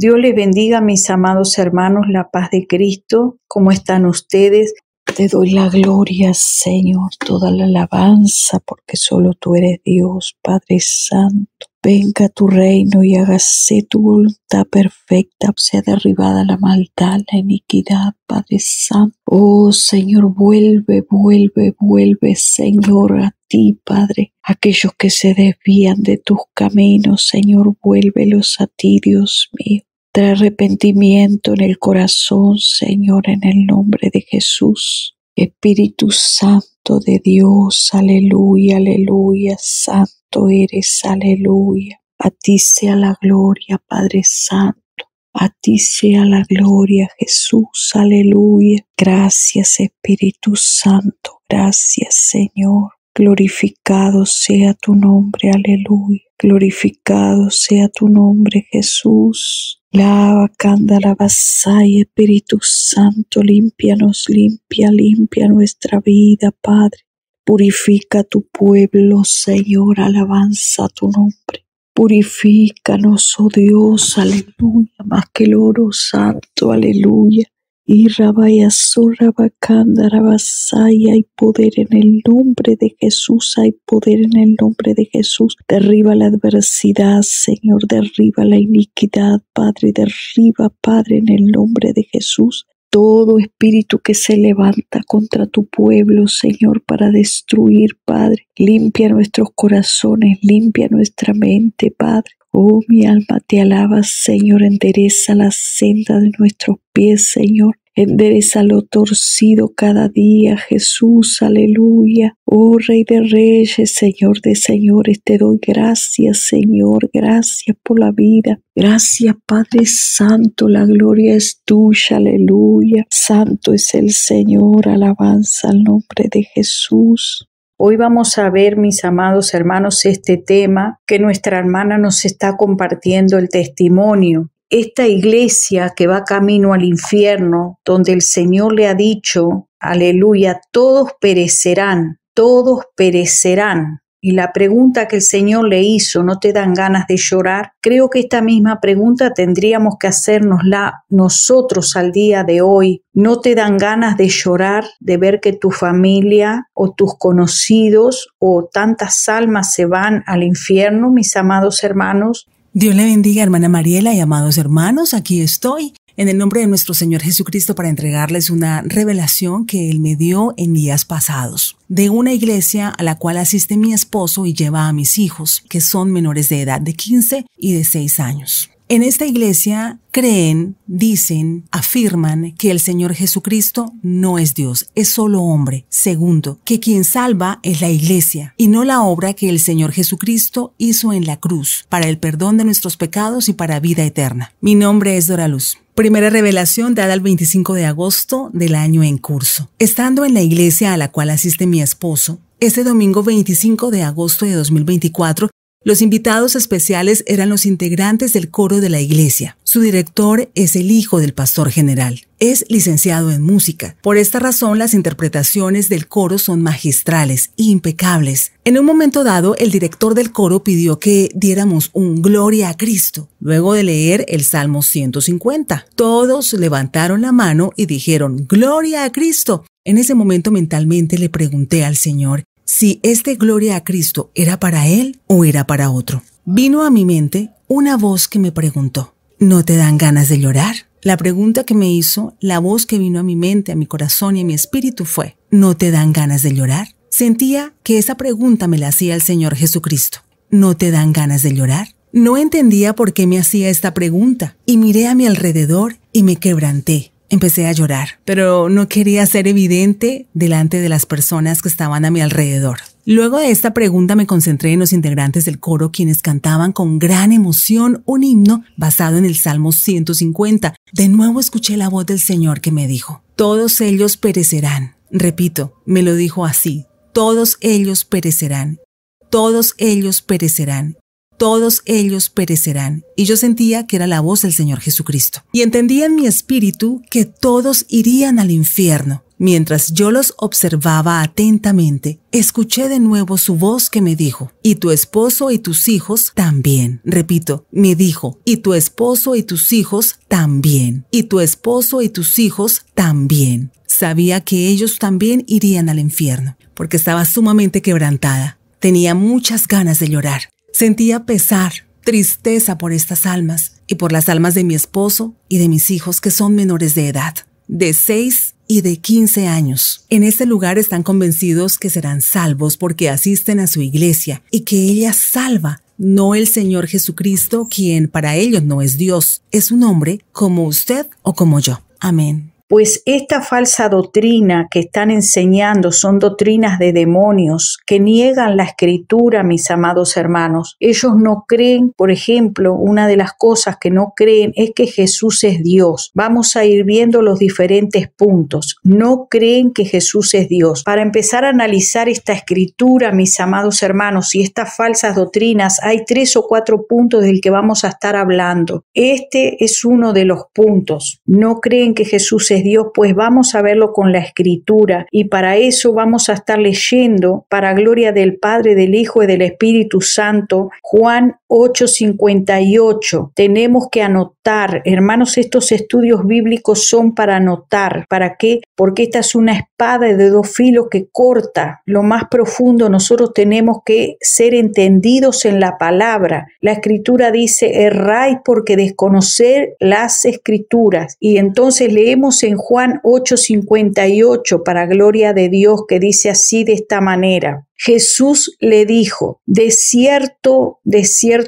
Dios les bendiga, mis amados hermanos, la paz de Cristo. ¿Cómo están ustedes? Te doy la gloria, Señor, toda la alabanza, porque solo tú eres Dios, Padre Santo. Venga tu reino y hágase tu voluntad perfecta. Sea derribada la maldad, la iniquidad, Padre Santo. Oh, Señor, vuelve, Señor, a ti, Padre. Aquellos que se desvían de tus caminos, Señor, vuélvelos a ti, Dios mío. Trae arrepentimiento en el corazón, Señor, en el nombre de Jesús. Espíritu Santo de Dios, aleluya, aleluya, santo eres, aleluya. A ti sea la gloria, Padre Santo. A ti sea la gloria, Jesús, aleluya. Gracias, Espíritu Santo, gracias, Señor. Glorificado sea tu nombre, aleluya. Glorificado sea tu nombre, Jesús. Lava, cándala, vasaya, Espíritu Santo, límpianos, limpia nuestra vida, Padre. Purifica tu pueblo, Señor, alabanza a tu nombre. Purifícanos, oh Dios, aleluya, más que el oro santo, aleluya. Y rabaya, surabacándara, vasaya, hay poder en el nombre de Jesús, hay poder en el nombre de Jesús. Derriba la adversidad, Señor, derriba la iniquidad, Padre, derriba, Padre, en el nombre de Jesús. Todo espíritu que se levanta contra tu pueblo, Señor, para destruir, Padre. Limpia nuestros corazones, limpia nuestra mente, Padre. Oh, mi alma te alaba, Señor, endereza la senda de nuestros pies, Señor. Endereza lo torcido cada día, Jesús, aleluya. Oh, Rey de Reyes, Señor de Señores, te doy gracias, Señor, gracias por la vida. Gracias, Padre Santo, la gloria es tuya, aleluya. Santo es el Señor, alabanza al nombre de Jesús. Hoy vamos a ver, mis amados hermanos, este tema que nuestra hermana nos está compartiendo, el testimonio. Esta iglesia que va camino al infierno, donde el Señor le ha dicho, aleluya, todos perecerán. Y la pregunta que el Señor le hizo, ¿no te dan ganas de llorar? Creo que esta misma pregunta tendríamos que hacérnosla nosotros al día de hoy. ¿No te dan ganas de llorar, de ver que tu familia o tus conocidos o tantas almas se van al infierno, mis amados hermanos? Dios le bendiga, hermana Mariela y amados hermanos, aquí estoy en el nombre de nuestro Señor Jesucristo para entregarles una revelación que Él me dio en días pasados, de una iglesia a la cual asiste mi esposo y lleva a mis hijos, que son menores de edad de 15 y de 6 años. En esta iglesia creen, dicen, afirman que el Señor Jesucristo no es Dios, es solo hombre. Segundo, que quien salva es la iglesia y no la obra que el Señor Jesucristo hizo en la cruz para el perdón de nuestros pecados y para vida eterna. Mi nombre es Dora Luz. Primera revelación dada el 25 de agosto del año en curso. Estando en la iglesia a la cual asiste mi esposo, este domingo 25 de agosto de 2024, los invitados especiales eran los integrantes del coro de la iglesia. Su director es el hijo del pastor general. Es licenciado en música. Por esta razón, las interpretaciones del coro son magistrales e impecables. En un momento dado, el director del coro pidió que diéramos un Gloria a Cristo, luego de leer el Salmo 150. Todos levantaron la mano y dijeron Gloria a Cristo. En ese momento mentalmente le pregunté al Señor si este Gloria a Cristo era para él o era para otro. Vino a mi mente una voz que me preguntó, ¿no te dan ganas de llorar? La pregunta que me hizo, la voz que vino a mi mente, a mi corazón y a mi espíritu fue, ¿no te dan ganas de llorar? Sentía que esa pregunta me la hacía el Señor Jesucristo. ¿No te dan ganas de llorar? No entendía por qué me hacía esta pregunta y miré a mi alrededor y me quebranté. Empecé a llorar, pero no quería ser evidente delante de las personas que estaban a mi alrededor. Luego de esta pregunta me concentré en los integrantes del coro, quienes cantaban con gran emoción un himno basado en el Salmo 150. De nuevo escuché la voz del Señor que me dijo, todos ellos perecerán. Repito, me lo dijo así, todos ellos perecerán, todos ellos perecerán. Todos ellos perecerán. Y yo sentía que era la voz del Señor Jesucristo. Y entendía en mi espíritu que todos irían al infierno. Mientras yo los observaba atentamente, escuché de nuevo su voz que me dijo, y tu esposo y tus hijos también. Repito, me dijo, y tu esposo y tus hijos también. Y tu esposo y tus hijos también. Sabía que ellos también irían al infierno, porque estaba sumamente quebrantada. Tenía muchas ganas de llorar. Sentía pesar, tristeza por estas almas y por las almas de mi esposo y de mis hijos que son menores de edad, de 6 y de 15 años. En este lugar están convencidos que serán salvos porque asisten a su iglesia y que ella salva, no el Señor Jesucristo, quien para ellos no es Dios, es un hombre como usted o como yo. Amén. Pues esta falsa doctrina que están enseñando son doctrinas de demonios que niegan la Escritura, mis amados hermanos. Ellos no creen, por ejemplo, una de las cosas que no creen es que Jesús es Dios. Vamos a ir viendo los diferentes puntos. No creen que Jesús es Dios. Para empezar a analizar esta Escritura, mis amados hermanos, y estas falsas doctrinas, hay 3 o 4 puntos del que vamos a estar hablando. Este es uno de los puntos. No creen que Jesús es Dios, pues vamos a verlo con la Escritura, y para eso vamos a estar leyendo, para gloria del Padre, del Hijo y del Espíritu Santo, Juan 8:58. Tenemos que anotar, hermanos, estos estudios bíblicos son para anotar. ¿Para qué? Porque esta es una espada de 2 filos que corta lo más profundo. Nosotros tenemos que ser entendidos en la palabra. La Escritura dice, erráis porque desconocer las Escrituras. Y entonces leemos en Juan 8:58, para gloria de Dios, que dice así, de esta manera. Jesús le dijo, de cierto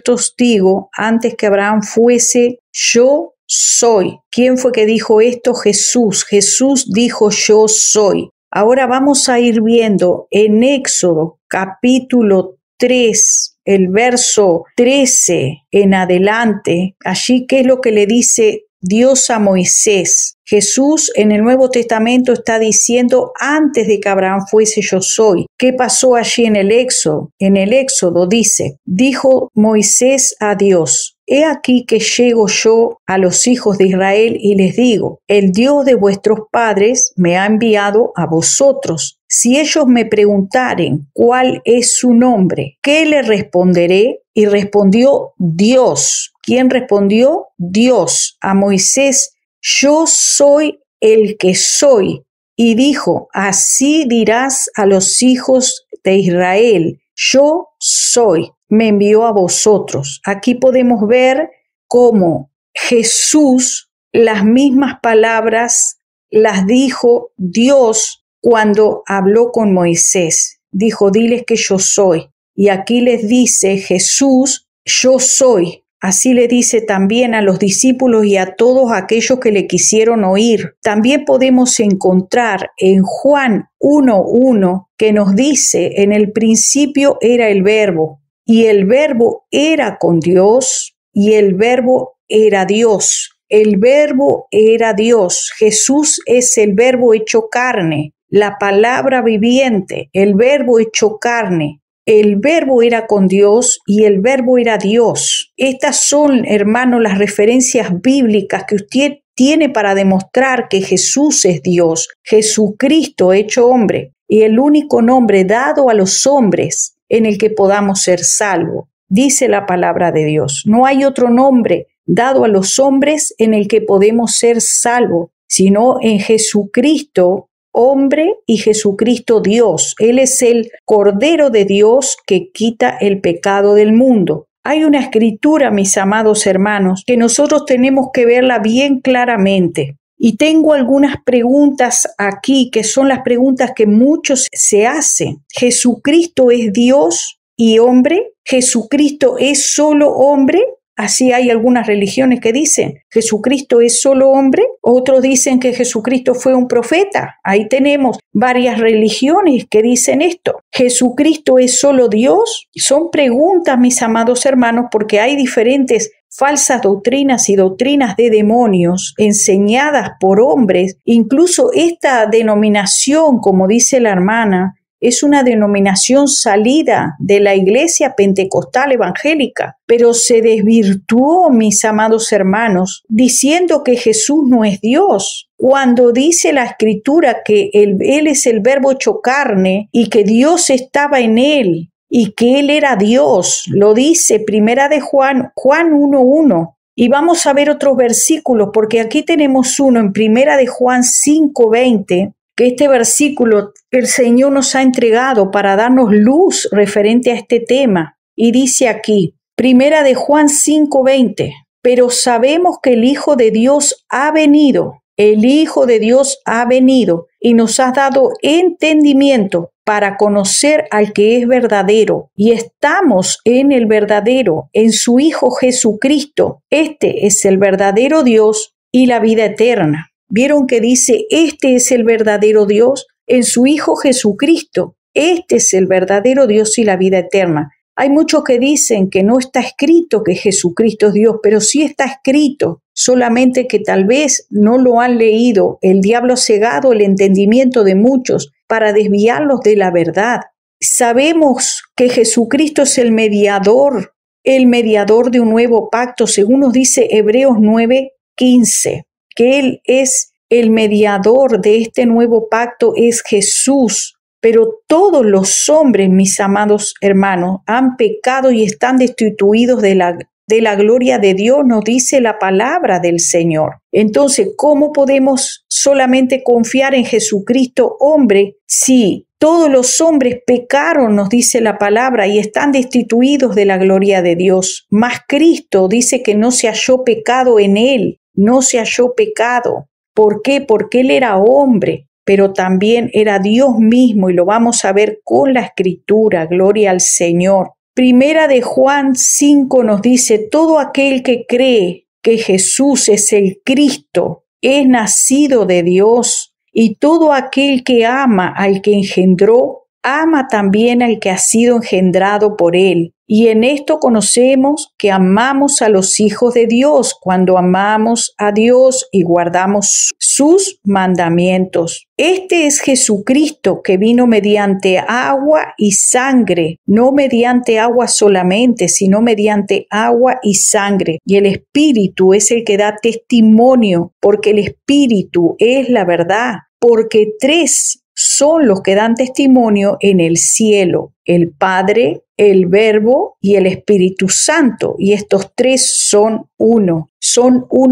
os digo, antes que Abraham fuese, yo soy. ¿Quién fue que dijo esto? Jesús. Jesús dijo, yo soy. Ahora vamos a ir viendo en Éxodo capítulo 3, el verso 13 en adelante, allí qué es lo que le dice Dios a Moisés. Jesús en el Nuevo Testamento está diciendo, antes de que Abraham fuese, yo soy. ¿Qué pasó allí en el Éxodo? En el Éxodo dice, dijo Moisés a Dios, he aquí que llego yo a los hijos de Israel y les digo, el Dios de vuestros padres me ha enviado a vosotros. Si ellos me preguntaren cuál es su nombre, ¿qué le responderé? Y respondió Dios. ¿Quién respondió? Dios a Moisés, yo soy el que soy. Y dijo, así dirás a los hijos de Israel, yo soy, me envió a vosotros. Aquí podemos ver cómo Jesús, las mismas palabras las dijo Dios cuando habló con Moisés. Dijo, diles que yo soy. Y aquí les dice Jesús, yo soy. Así le dice también a los discípulos y a todos aquellos que le quisieron oír. También podemos encontrar en Juan 1:1 que nos dice, en el principio era el Verbo, y el Verbo era con Dios, y el Verbo era Dios. El Verbo era Dios. Jesús es el Verbo hecho carne, la palabra viviente, el Verbo hecho carne. El Verbo era con Dios y el Verbo era Dios. Estas son, hermanos, las referencias bíblicas que usted tiene para demostrar que Jesús es Dios, Jesucristo hecho hombre, y el único nombre dado a los hombres en el que podamos ser salvos. Dice la palabra de Dios, no hay otro nombre dado a los hombres en el que podemos ser salvos, sino en Jesucristo, hombre, y Jesucristo Dios. Él es el Cordero de Dios que quita el pecado del mundo. Hay una escritura, mis amados hermanos, que nosotros tenemos que verla bien claramente. Y tengo algunas preguntas aquí, que son las preguntas que muchos se hacen. ¿Jesucristo es Dios y hombre? ¿Jesucristo es solo hombre? Así hay algunas religiones que dicen, ¿Jesucristo es solo hombre? Otros dicen que Jesucristo fue un profeta. Ahí tenemos varias religiones que dicen esto. ¿Jesucristo es solo Dios? Son preguntas, mis amados hermanos, porque hay diferentes falsas doctrinas y doctrinas de demonios enseñadas por hombres. Incluso esta denominación, como dice la hermana, es una denominación salida de la iglesia pentecostal evangélica, pero se desvirtuó, mis amados hermanos, diciendo que Jesús no es Dios. Cuando dice la Escritura que Él es el Verbo hecho carne y que Dios estaba en Él y que Él era Dios, lo dice Primera de Juan 1:1. Y vamos a ver otros versículos, porque aquí tenemos uno en Primera de Juan 5:20, que este versículo el Señor nos ha entregado para darnos luz referente a este tema. Y dice aquí, Primera de Juan 5:20, pero sabemos que el Hijo de Dios ha venido, y nos ha dado entendimiento para conocer al que es verdadero, y estamos en el verdadero, en su Hijo Jesucristo. Este es el verdadero Dios y la vida eterna. ¿Vieron que dice, este es el verdadero Dios en su Hijo Jesucristo? Este es el verdadero Dios y la vida eterna. Hay muchos que dicen que no está escrito que Jesucristo es Dios, pero sí está escrito, solamente que tal vez no lo han leído. El diablo ha cegado el entendimiento de muchos para desviarlos de la verdad. Sabemos que Jesucristo es el mediador de un nuevo pacto, según nos dice Hebreos 9:15, que Él es el mediador de este nuevo pacto, es Jesús. Pero todos los hombres, mis amados hermanos, han pecado y están destituidos de la gloria de Dios, nos dice la palabra del Señor. Entonces, ¿cómo podemos solamente confiar en Jesucristo, hombre, si todos los hombres pecaron, nos dice la palabra, y están destituidos de la gloria de Dios? Mas Cristo dice que no se halló pecado en Él, no se halló pecado. ¿Por qué? Porque Él era hombre, pero también era Dios mismo, y lo vamos a ver con la Escritura. Gloria al Señor. Primera de Juan 5 nos dice, todo aquel que cree que Jesús es el Cristo es nacido de Dios, y todo aquel que ama al que engendró, ama también al que ha sido engendrado por Él. Y en esto conocemos que amamos a los hijos de Dios, cuando amamos a Dios y guardamos sus mandamientos. Este es Jesucristo, que vino mediante agua y sangre, no mediante agua solamente, sino mediante agua y sangre. Y el Espíritu es el que da testimonio, porque el Espíritu es la verdad, porque tres son los que dan testimonio en el cielo: el Padre, el Verbo y el Espíritu Santo. Y estos tres son uno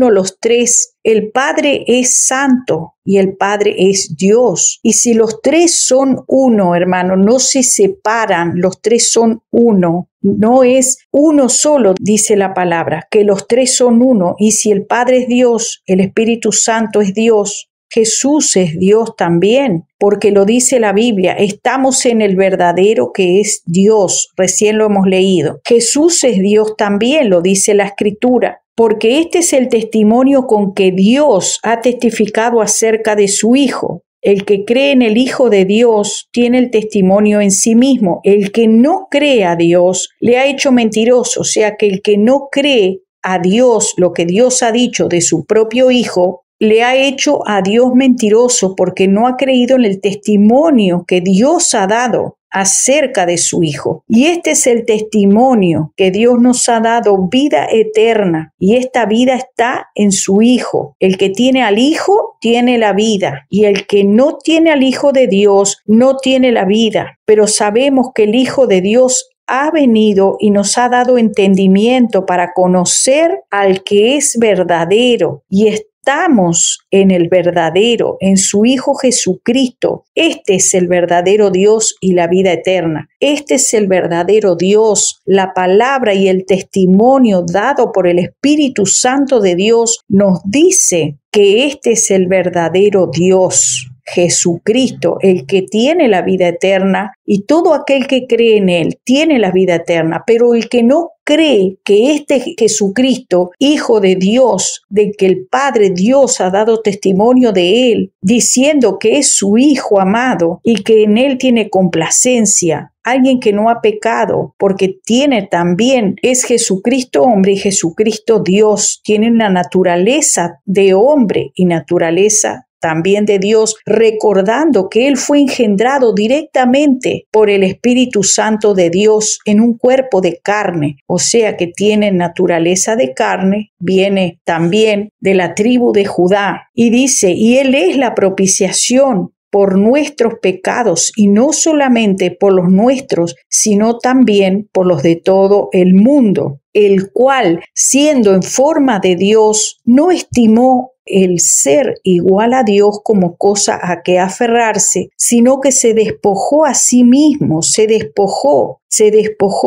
los tres. El Padre es santo y el Padre es Dios. Y si los tres son uno, hermano, no se separan, los tres son uno. No es uno solo, dice la palabra, que los tres son uno. Y si el Padre es Dios, el Espíritu Santo es Dios, Jesús es Dios también, porque lo dice la Biblia, estamos en el verdadero que es Dios, recién lo hemos leído. Jesús es Dios también, lo dice la Escritura, porque este es el testimonio con que Dios ha testificado acerca de su Hijo. El que cree en el Hijo de Dios tiene el testimonio en sí mismo. El que no cree a Dios le ha hecho mentiroso, o sea que el que no cree a Dios, lo que Dios ha dicho de su propio Hijo, le ha hecho a Dios mentiroso, porque no ha creído en el testimonio que Dios ha dado acerca de su Hijo. Y este es el testimonio, que Dios nos ha dado vida eterna, y esta vida está en su Hijo. El que tiene al Hijo tiene la vida, y el que no tiene al Hijo de Dios no tiene la vida. Pero sabemos que el Hijo de Dios ha venido y nos ha dado entendimiento para conocer al que es verdadero, y estamos en el verdadero, en su Hijo Jesucristo. Este es el verdadero Dios y la vida eterna. Este es el verdadero Dios. La palabra y el testimonio dado por el Espíritu Santo de Dios nos dice que este es el verdadero Dios, Jesucristo, el que tiene la vida eterna, y todo aquel que cree en Él tiene la vida eterna. Pero el que no cree que este Jesucristo, Hijo de Dios, de que el Padre Dios ha dado testimonio de Él, diciendo que es su Hijo amado y que en Él tiene complacencia, alguien que no ha pecado, porque tiene también, es Jesucristo hombre y Jesucristo Dios, tiene una naturaleza de hombre y naturaleza también de Dios, recordando que Él fue engendrado directamente por el Espíritu Santo de Dios en un cuerpo de carne, o sea que tiene naturaleza de carne, viene también de la tribu de Judá. Y dice, y Él es la propiciación por nuestros pecados, y no solamente por los nuestros, sino también por los de todo el mundo, el cual, siendo en forma de Dios, no estimó el ser igual a Dios como cosa a que aferrarse, sino que se despojó a sí mismo, se despojó,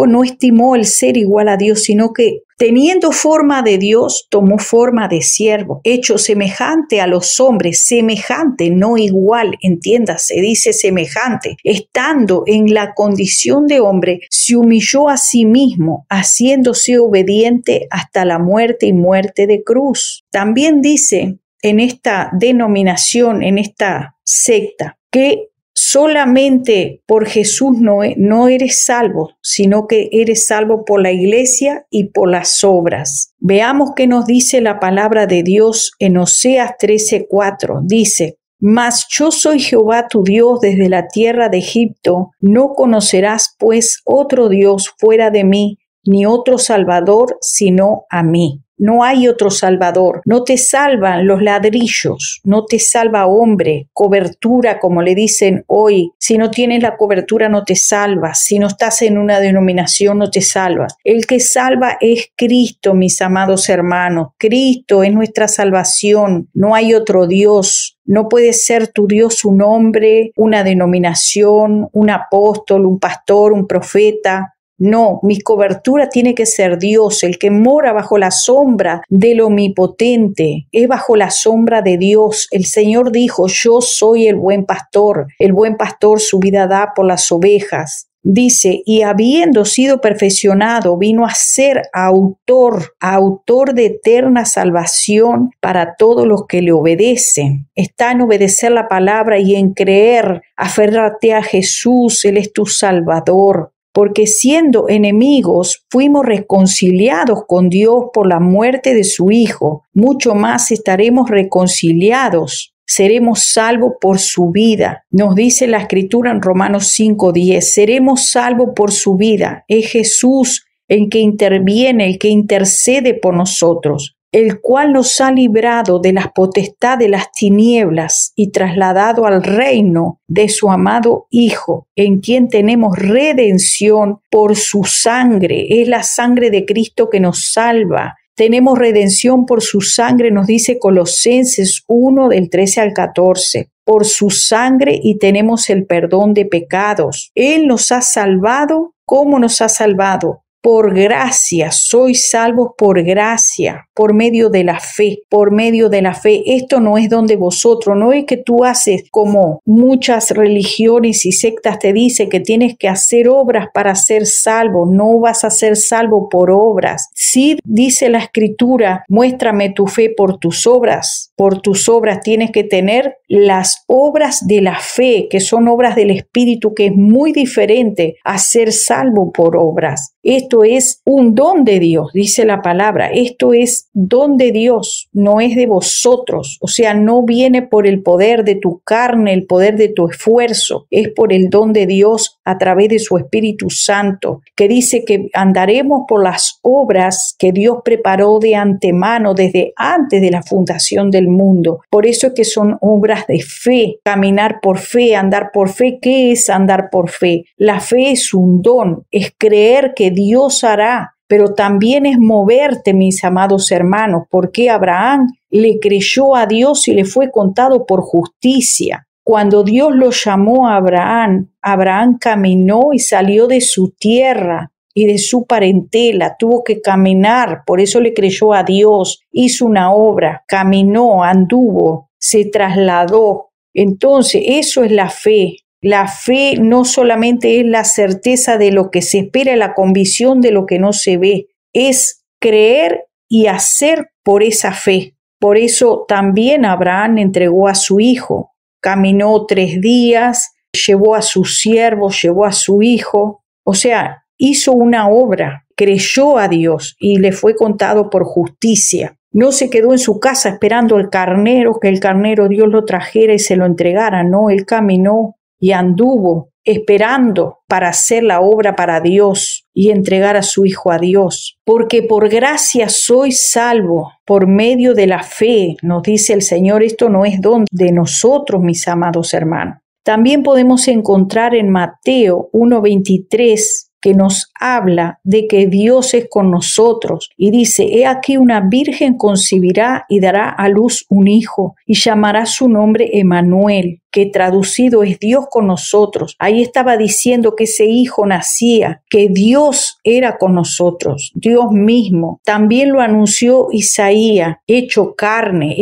no estimó el ser igual a Dios, sino que teniendo forma de Dios, tomó forma de siervo, hecho semejante a los hombres, semejante, no igual, entiéndase, dice semejante, estando en la condición de hombre, se humilló a sí mismo, haciéndose obediente hasta la muerte y muerte de cruz. También dice en esta denominación, en esta secta, que solamente por Jesús no eres salvo, sino que eres salvo por la iglesia y por las obras. Veamos qué nos dice la palabra de Dios en Oseas 13:4. Dice, mas yo soy Jehová tu Dios desde la tierra de Egipto, no conocerás pues otro Dios fuera de mí, ni otro Salvador sino a mí. No hay otro Salvador. No te salvan los ladrillos, no te salva hombre, cobertura como le dicen hoy. Si no tienes la cobertura no te salvas. Si no estás en una denominación no te salvas. El que salva es Cristo, mis amados hermanos. Cristo es nuestra salvación. No hay otro Dios. No puede ser tu Dios un hombre, una denominación, un apóstol, un pastor, un profeta. No, mi cobertura tiene que ser Dios, el que mora bajo la sombra del Omnipotente, es bajo la sombra de Dios. El Señor dijo, yo soy el buen pastor su vida da por las ovejas. Dice, y habiendo sido perfeccionado, vino a ser autor de eterna salvación para todos los que le obedecen. Está en obedecer la palabra y en creer, aférrate a Jesús, Él es tu Salvador. Porque siendo enemigos fuimos reconciliados con Dios por la muerte de su Hijo, mucho más estaremos reconciliados, seremos salvos por su vida. Nos dice la Escritura en Romanos 5:10, seremos salvos por su vida. Es Jesús el que interviene, el que intercede por nosotros, el cual nos ha librado de las potestades de las tinieblas y trasladado al reino de su amado Hijo, en quien tenemos redención por su sangre. Es la sangre de Cristo que nos salva. Tenemos redención por su sangre, nos dice Colosenses 1, del 13 al 14. Por su sangre y tenemos el perdón de pecados. Él nos ha salvado. ¿Cómo nos ha salvado? Por gracia, sois salvos por gracia, por medio de la fe, por medio de la fe. Esto no es don de vosotros, no es que tú haces como muchas religiones y sectas te dicen que tienes que hacer obras para ser salvo. No vas a ser salvo por obras. Sí dice la Escritura, muéstrame tu fe por tus obras. Por tus obras tienes que tener las obras de la fe, que son obras del Espíritu, que es muy diferente a ser salvo por obras. Esto es un don de Dios, dice la palabra. Esto es don de Dios, no es de vosotros. O sea, no viene por el poder de tu carne, el poder de tu esfuerzo. Es por el don de Dios a través de su Espíritu Santo, que dice que andaremos por las obras que Dios preparó de antemano, desde antes de la fundación del mundo. Por eso es que son obras de fe, caminar por fe, andar por fe. ¿Qué es andar por fe? La fe es un don, es creer que Dios hará, pero también es moverte, mis amados hermanos, porque Abraham le creyó a Dios y le fue contado por justicia. Cuando Dios lo llamó a Abraham, Abraham caminó y salió de su tierra y de su parentela, tuvo que caminar, por eso le creyó a Dios, hizo una obra, caminó, anduvo, se trasladó. Entonces, eso es la fe. La fe no solamente es la certeza de lo que se espera, la convicción de lo que no se ve, es creer y hacer por esa fe. Por eso también Abraham entregó a su hijo, caminó 3 días, llevó a sus siervos, llevó a su hijo, o sea, hizo una obra, creyó a Dios y le fue contado por justicia. No se quedó en su casa esperando al carnero, que el carnero Dios lo trajera y se lo entregara. No, él caminó y anduvo esperando para hacer la obra para Dios y entregar a su Hijo a Dios. Porque por gracia soy salvo por medio de la fe, nos dice el Señor. Esto no es don de nosotros, mis amados hermanos. También podemos encontrar en Mateo 1:23 que nos habla de que Dios es con nosotros y dice: he aquí una virgen concebirá y dará a luz un hijo y llamará su nombre Emmanuel, que traducido es Dios con nosotros. Ahí estaba diciendo que ese hijo nacía, que Dios era con nosotros, Dios mismo. También lo anunció Isaías, hecho carne,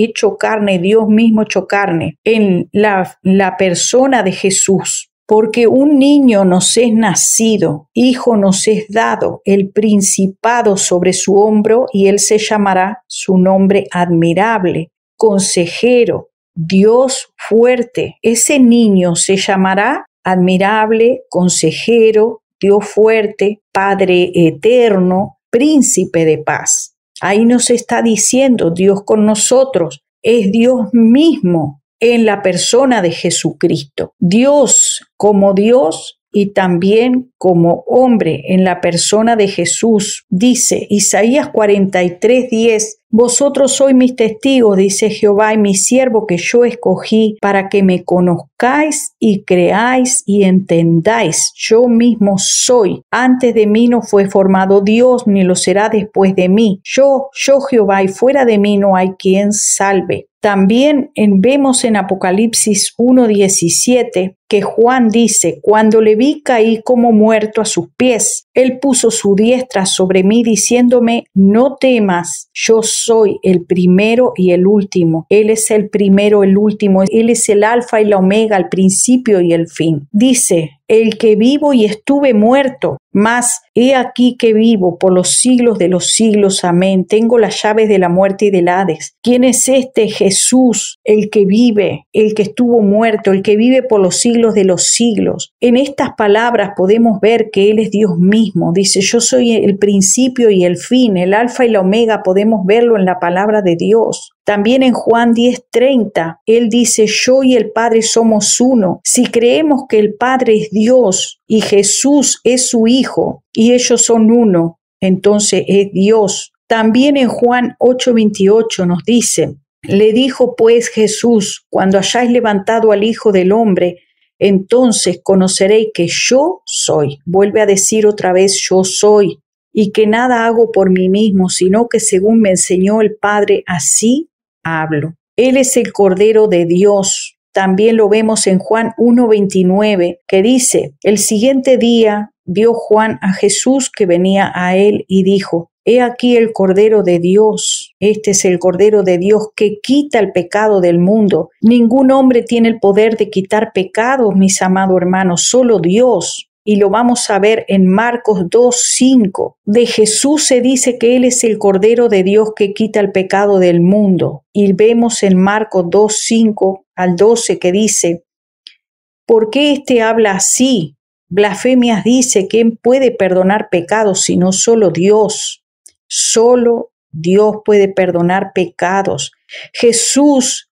Dios mismo hecho carne, en la persona de Jesús. Porque un niño nos es nacido, hijo nos es dado, el principado sobre su hombro, y él se llamará su nombre admirable, consejero, Dios fuerte. Ese niño se llamará admirable, consejero, Dios fuerte, Padre eterno, príncipe de paz. Ahí nos está diciendo Dios con nosotros, es Dios mismo en la persona de Jesucristo. Dios como Dios y también como hombre en la persona de Jesús. Dice Isaías 43:10, vosotros sois mis testigos, dice Jehová, y mi siervo que yo escogí, para que me conozcáis y creáis y entendáis. Yo mismo soy. Antes de mí no fue formado Dios, ni lo será después de mí. Yo Jehová, y fuera de mí no hay quien salve. También vemos en Apocalipsis 1:17 que Juan dice: cuando le vi caí como muerto a sus pies. Él puso su diestra sobre mí diciéndome: no temas, yo soy el primero y el último. Él es el primero, el último. Él es el alfa y la omega, el principio y el fin. Dice: el que vivo y estuve muerto, mas he aquí que vivo por los siglos de los siglos. Amén. Tengo las llaves de la muerte y del Hades. ¿Quién es este? Jesús, el que vive, el que estuvo muerto, el que vive por los siglos de los siglos. En estas palabras podemos ver que Él es Dios mismo. Dice: yo soy el principio y el fin, el alfa y la omega. Podemos verlo en la palabra de Dios. También en Juan 10:30, Él dice: yo y el Padre somos uno. Si creemos que el Padre es Dios y Jesús es su Hijo y ellos son uno, entonces es Dios. También en Juan 8:28 nos dice: le dijo pues Jesús: cuando hayáis levantado al Hijo del Hombre, entonces conoceréis que yo soy. Vuelve a decir otra vez: yo soy. Y que nada hago por mí mismo, sino que según me enseñó el Padre, así hablo. Él es el Cordero de Dios. También lo vemos en Juan 1:29, que dice: el siguiente día vio Juan a Jesús que venía a él y dijo: he aquí el Cordero de Dios. Este es el Cordero de Dios que quita el pecado del mundo. Ningún hombre tiene el poder de quitar pecados, mis amados hermanos, solo Dios. Y lo vamos a ver en Marcos 2:5. De Jesús se dice que Él es el Cordero de Dios que quita el pecado del mundo. Y vemos en Marcos 2:5 al 12 que dice: ¿por qué éste habla así? Blasfemias dice: ¿quién puede perdonar pecados sino solo Dios? Solo Dios puede perdonar pecados. Jesús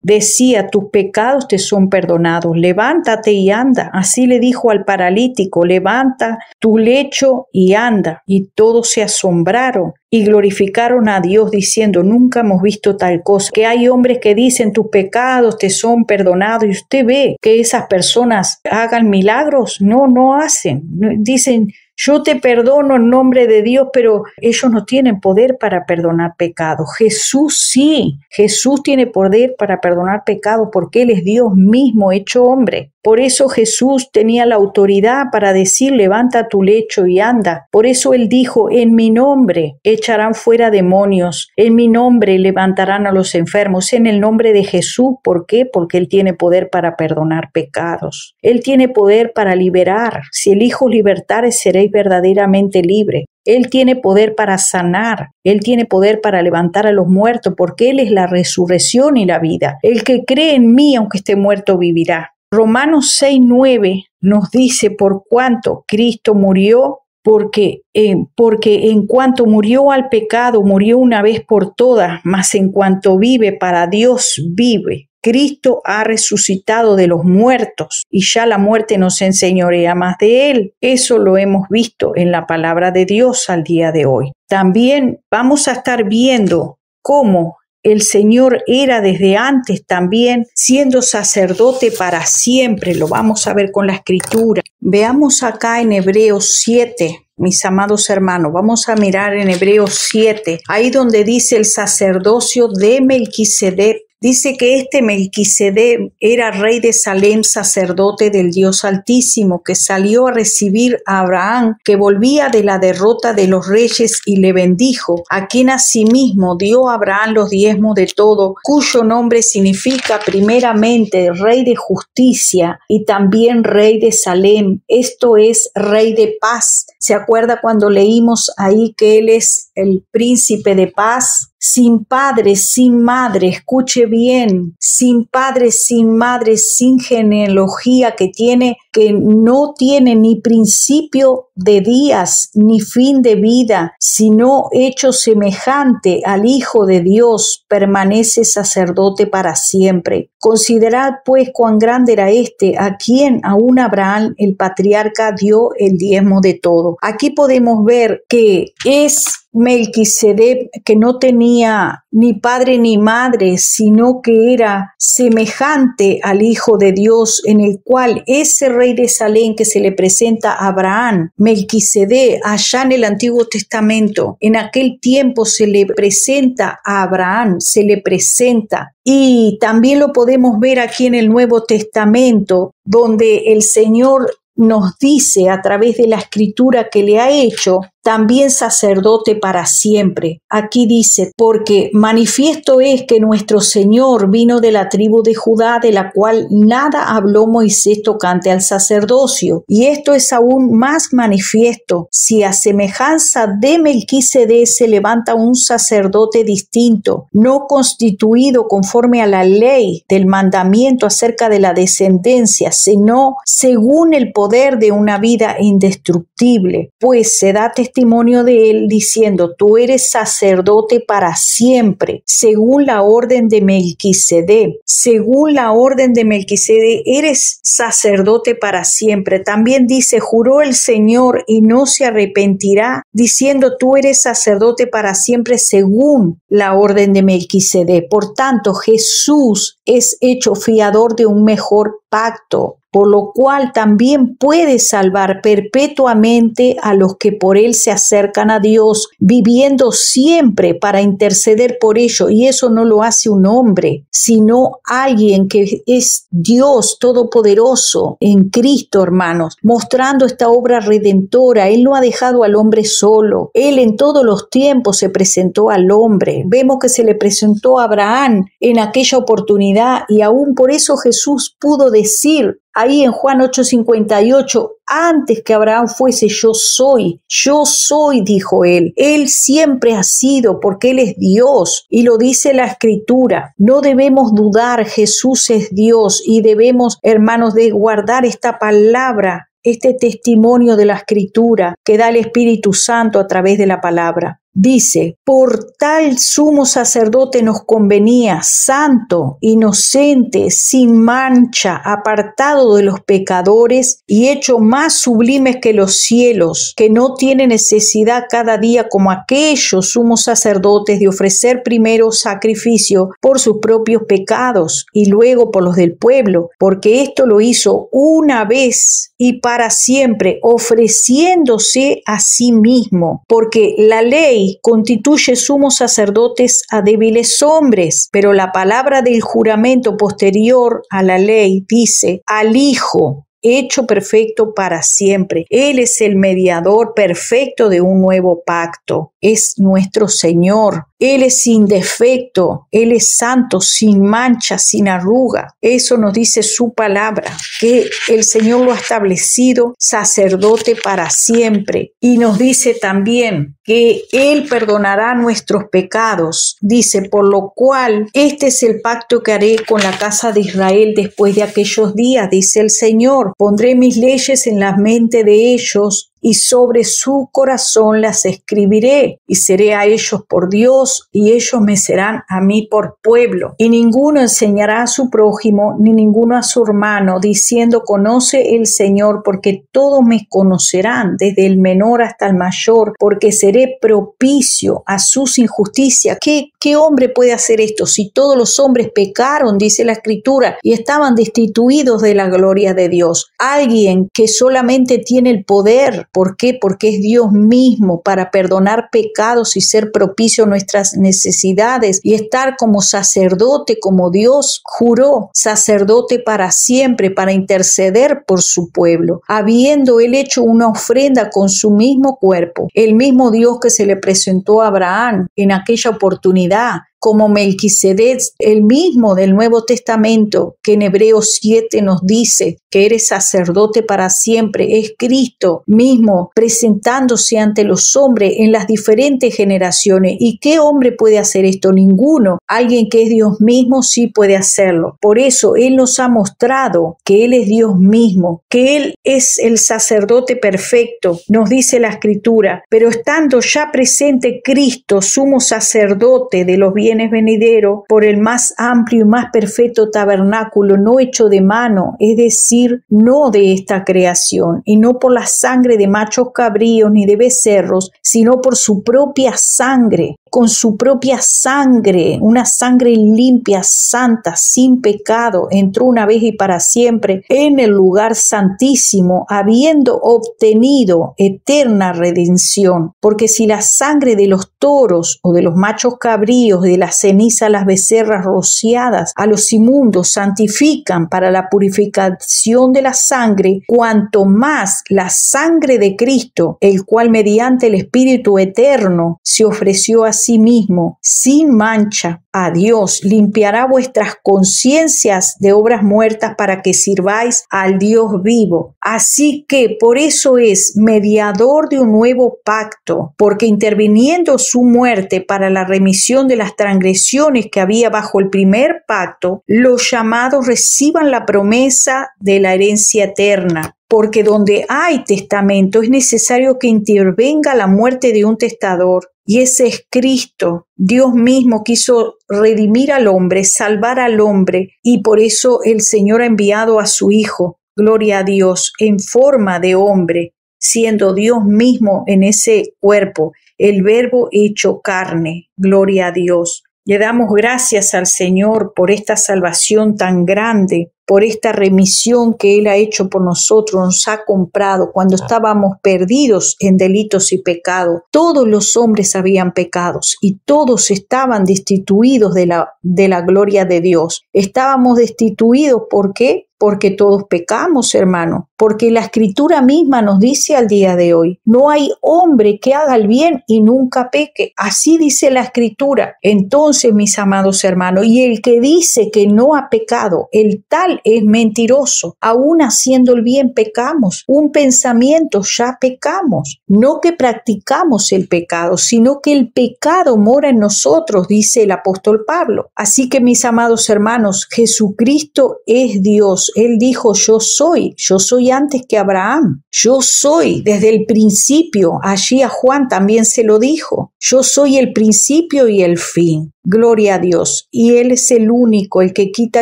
decía: tus pecados te son perdonados, levántate y anda. Así le dijo al paralítico: levanta tu lecho y anda. Y todos se asombraron y glorificaron a Dios diciendo: nunca hemos visto tal cosa. Que hay hombres que dicen: tus pecados te son perdonados, y usted ve que esas personas hagan milagros. No hacen. Dicen: yo te perdono en nombre de Dios, pero ellos no tienen poder para perdonar pecados. Jesús sí, Jesús tiene poder para perdonar pecados porque Él es Dios mismo hecho hombre. Por eso Jesús tenía la autoridad para decir: levanta tu lecho y anda. Por eso Él dijo: en mi nombre echarán fuera demonios, en mi nombre levantarán a los enfermos, en el nombre de Jesús. ¿Por qué? Porque Él tiene poder para perdonar pecados. Él tiene poder para liberar. Si el Hijo libertare, seréis verdaderamente libres. Él tiene poder para sanar. Él tiene poder para levantar a los muertos, porque Él es la resurrección y la vida. El que cree en mí, aunque esté muerto, vivirá. Romanos 6:9 nos dice: por cuanto Cristo murió porque en cuanto murió al pecado, murió una vez por todas, mas en cuanto vive, para Dios vive. Cristo ha resucitado de los muertos y ya la muerte no se enseñorea más de él. Eso lo hemos visto en la palabra de Dios al día de hoy. También vamos a estar viendo cómo el Señor era desde antes también siendo sacerdote para siempre. Lo vamos a ver con la Escritura. Veamos acá en Hebreos 7. Mis amados hermanos, vamos a mirar en Hebreos 7, ahí donde dice el sacerdocio de Melquisedec. Dice que este Melquisedec era rey de Salem, sacerdote del Dios Altísimo, que salió a recibir a Abraham, que volvía de la derrota de los reyes, y le bendijo, a quien asimismo dio a Abraham los diezmos de todo, cuyo nombre significa primeramente rey de justicia y también rey de Salem, esto es rey de paz. ¿Se acuerda cuando leímos ahí que él es el príncipe de paz? Sin padre, sin madre, escuche bien, sin padre, sin madre, sin genealogía, que no tiene ni principio de días ni fin de vida, sino hecho semejante al Hijo de Dios, permanece sacerdote para siempre. Considerad pues cuán grande era este, a quien aún Abraham el patriarca dio el diezmo de todo. Aquí podemos ver que es Melquisedec, que no tenía ni padre ni madre, sino que era semejante al Hijo de Dios, en el cual ese rey de Salem que se le presenta a Abraham, Melquisedec, allá en el Antiguo Testamento, en aquel tiempo se le presenta a Abraham, se le presenta. Y también lo podemos ver aquí en el Nuevo Testamento, donde el Señor nos dice a través de la escritura que le ha hecho también sacerdote para siempre. Aquí dice, porque manifiesto es que nuestro Señor vino de la tribu de Judá, de la cual nada habló Moisés tocante al sacerdocio. Y esto es aún más manifiesto, si a semejanza de Melquisedec se levanta un sacerdote distinto, no constituido conforme a la ley del mandamiento acerca de la descendencia, sino según el poder de una vida indestructible, pues se da testimonio de él diciendo, tú eres sacerdote para siempre, según la orden de Melquisedec. Según la orden de Melquisedec eres sacerdote para siempre. También dice, juró el Señor y no se arrepentirá, diciendo, tú eres sacerdote para siempre según la orden de Melquisedec. Por tanto, Jesús es hecho fiador de un mejor pacto, por lo cual también puede salvar perpetuamente a los que por él se acercan a Dios, viviendo siempre para interceder por ellos. Y eso no lo hace un hombre, sino alguien que es Dios Todopoderoso en Cristo, hermanos, mostrando esta obra redentora. Él no ha dejado al hombre solo. Él en todos los tiempos se presentó al hombre. Vemos que se le presentó a Abraham en aquella oportunidad, y aún por eso Jesús pudo decir ahí en Juan 8:58, antes que Abraham fuese, yo soy, dijo él. Él siempre ha sido, porque él es Dios, y lo dice la Escritura. No debemos dudar, Jesús es Dios, y debemos, hermanos, de guardar esta palabra, este testimonio de la Escritura que da el Espíritu Santo a través de la palabra. Dice, por tal sumo sacerdote nos convenía, santo, inocente, sin mancha, apartado de los pecadores y hecho más sublimes que los cielos, que no tiene necesidad cada día como aquellos sumos sacerdotes de ofrecer primero sacrificio por sus propios pecados y luego por los del pueblo, porque esto lo hizo una vez y para siempre, ofreciéndose a sí mismo, porque la ley constituye sumos sacerdotes a débiles hombres, pero la palabra del juramento posterior a la ley dice al Hijo, hecho perfecto para siempre. Él es el mediador perfecto de un nuevo pacto. Es nuestro Señor. Él es sin defecto, Él es santo, sin mancha, sin arruga. Eso nos dice su palabra, que el Señor lo ha establecido sacerdote para siempre. Y nos dice también que Él perdonará nuestros pecados. Dice, por lo cual, este es el pacto que haré con la casa de Israel después de aquellos días, dice el Señor. Pondré mis leyes en la mente de ellos y sobre su corazón las escribiré, y seré a ellos por Dios, y ellos me serán a mí por pueblo. Y ninguno enseñará a su prójimo, ni ninguno a su hermano, diciendo, conoce el Señor, porque todos me conocerán, desde el menor hasta el mayor, porque seré propicio a sus injusticias. ¿Qué hombre puede hacer esto? Si todos los hombres pecaron, dice la Escritura, y estaban destituidos de la gloria de Dios. Alguien que solamente tiene el poder. ¿Por qué? Porque es Dios mismo para perdonar pecados y ser propicio a nuestras necesidades y estar como sacerdote, como Dios juró, sacerdote para siempre, para interceder por su pueblo, habiendo él hecho una ofrenda con su mismo cuerpo, el mismo Dios que se le presentó a Abraham en aquella oportunidad, como Melquisedec, el mismo del Nuevo Testamento, que en Hebreos 7 nos dice que eres sacerdote para siempre, es Cristo mismo presentándose ante los hombres en las diferentes generaciones. ¿Y qué hombre puede hacer esto? Ninguno. Alguien que es Dios mismo sí puede hacerlo. Por eso Él nos ha mostrado que Él es Dios mismo, que Él es el sacerdote perfecto, nos dice la Escritura, pero estando ya presente Cristo, sumo sacerdote de los bienes venidero, por el más amplio y más perfecto tabernáculo, no hecho de mano, es decir, no de esta creación, y no por la sangre de machos cabríos ni de becerros, sino por su propia sangre, con su propia sangre, una sangre limpia, santa, sin pecado, entró una vez y para siempre en el lugar santísimo, habiendo obtenido eterna redención. Porque si la sangre de los toros o de los machos cabríos, de la ceniza, las becerras rociadas a los inmundos santifican para la purificación de la sangre, cuanto más la sangre de Cristo, el cual mediante el Espíritu eterno se ofreció a sí mismo sin mancha a Dios, limpiará vuestras conciencias de obras muertas para que sirváis al Dios vivo. Así que por eso es mediador de un nuevo pacto, porque interviniendo su muerte para la remisión de las transgresiones que había bajo el primer pacto, los llamados reciban la promesa de la herencia eterna. Porque donde hay testamento es necesario que intervenga la muerte de un testador, y ese es Cristo. Dios mismo quiso redimir al hombre, salvar al hombre, y por eso el Señor ha enviado a su Hijo, gloria a Dios, en forma de hombre, siendo Dios mismo en ese cuerpo, el Verbo hecho carne, gloria a Dios. Le damos gracias al Señor por esta salvación tan grande, por esta remisión que Él ha hecho por nosotros, nos ha comprado cuando estábamos perdidos en delitos y pecados. Todos los hombres habían pecados y todos estaban destituidos de la gloria de Dios. Estábamos destituidos, ¿por qué? Porque todos pecamos, hermano, porque la Escritura misma nos dice al día de hoy, no hay hombre que haga el bien y nunca peque. Así dice la Escritura. Entonces, mis amados hermanos, y el que dice que no ha pecado, el tal es mentiroso. Aún haciendo el bien pecamos. Un pensamiento ya pecamos. No que practicamos el pecado, sino que el pecado mora en nosotros, dice el apóstol Pablo. Así que, mis amados hermanos, Jesucristo es Dios. Él dijo, yo soy antes que Abraham, yo soy desde el principio. Allí a Juan también se lo dijo, yo soy el principio y el fin. Gloria a Dios. Y Él es el único, el que quita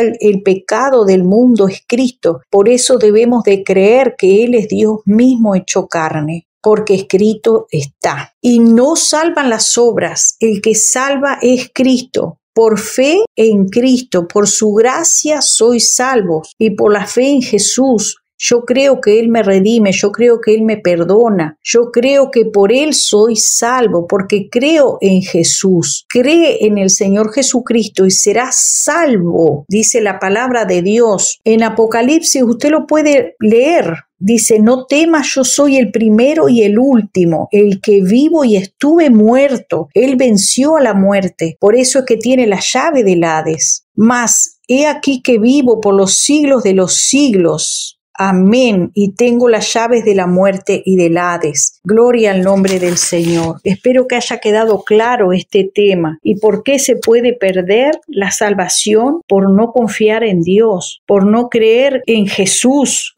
el pecado del mundo es Cristo. Por eso debemos de creer que Él es Dios mismo hecho carne, porque escrito está. Y no salvan las obras, el que salva es Cristo. Por fe en Cristo, por su gracia sois salvos, y por la fe en Jesús. Yo creo que Él me redime, yo creo que Él me perdona, yo creo que por Él soy salvo, porque creo en Jesús. Cree en el Señor Jesucristo y serás salvo, dice la palabra de Dios. En Apocalipsis usted lo puede leer. Dice, no temas, yo soy el primero y el último, el que vivo y estuve muerto. Él venció a la muerte, por eso es que tiene la llave del Hades. Mas, he aquí que vivo por los siglos de los siglos. Amén. Y tengo las llaves de la muerte y del Hades. Gloria al nombre del Señor. Espero que haya quedado claro este tema. ¿Y por qué se puede perder la salvación? Por no confiar en Dios, por no creer en Jesús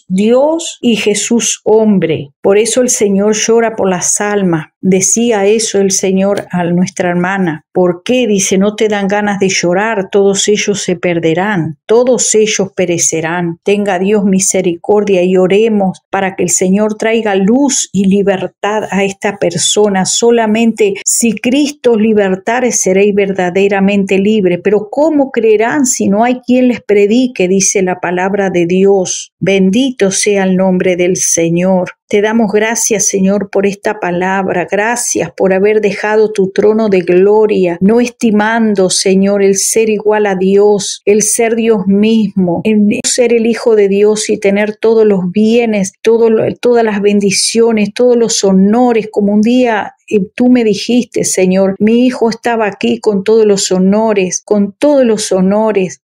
Dios y Jesús hombre. Por eso el Señor llora por las almas. Decía eso el Señor a nuestra hermana. ¿Por qué? Dice, no te dan ganas de llorar, todos ellos se perderán, todos ellos perecerán. Tenga Dios misericordia y oremos para que el Señor traiga luz y libertad a esta persona. Solamente si Cristo os libertare seréis verdaderamente libres. Pero ¿cómo creerán si no hay quien les predique? Dice la palabra de Dios. Bendito sea el nombre del Señor. Te damos gracias, Señor, por esta palabra. Gracias por haber dejado tu trono de gloria, no estimando, Señor, el ser igual a Dios, el ser Dios mismo, el ser el Hijo de Dios y tener todos los bienes, todas las bendiciones, todos los honores, como un día tú me dijiste, Señor, mi hijo estaba aquí con todos los honores,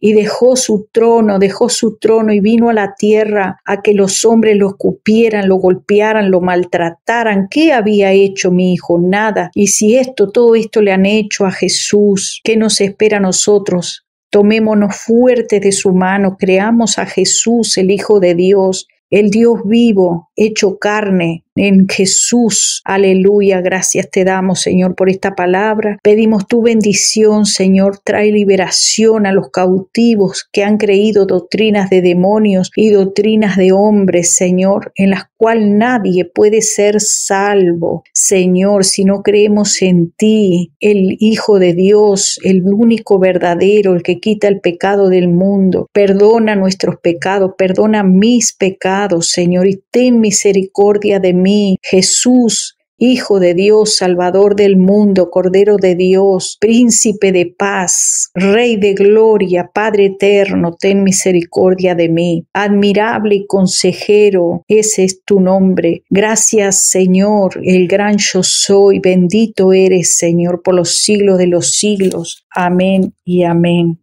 y dejó su trono y vino a la tierra a que los hombres lo escupieran, lo golpearan, lo maltrataran. ¿Qué había hecho mi hijo? Nada. Y si todo esto le han hecho a Jesús, ¿qué nos espera a nosotros? Tomémonos fuertes de su mano, creamos a Jesús, el Hijo de Dios, el Dios vivo, hecho carne, en Jesús. Aleluya, gracias te damos, Señor, por esta palabra. Pedimos tu bendición, Señor, trae liberación a los cautivos que han creído doctrinas de demonios y doctrinas de hombres, Señor, en las cuales nadie puede ser salvo, Señor, si no creemos en ti, el Hijo de Dios, el único verdadero, el que quita el pecado del mundo. Perdona nuestros pecados, perdona mis pecados, Señor, y ten misericordia de mí. Jesús, Hijo de Dios, Salvador del mundo, Cordero de Dios, Príncipe de paz, Rey de gloria, Padre eterno, ten misericordia de mí. Admirable y consejero, ese es tu nombre. Gracias, Señor, el gran yo soy. Bendito eres, Señor, por los siglos de los siglos. Amén y amén.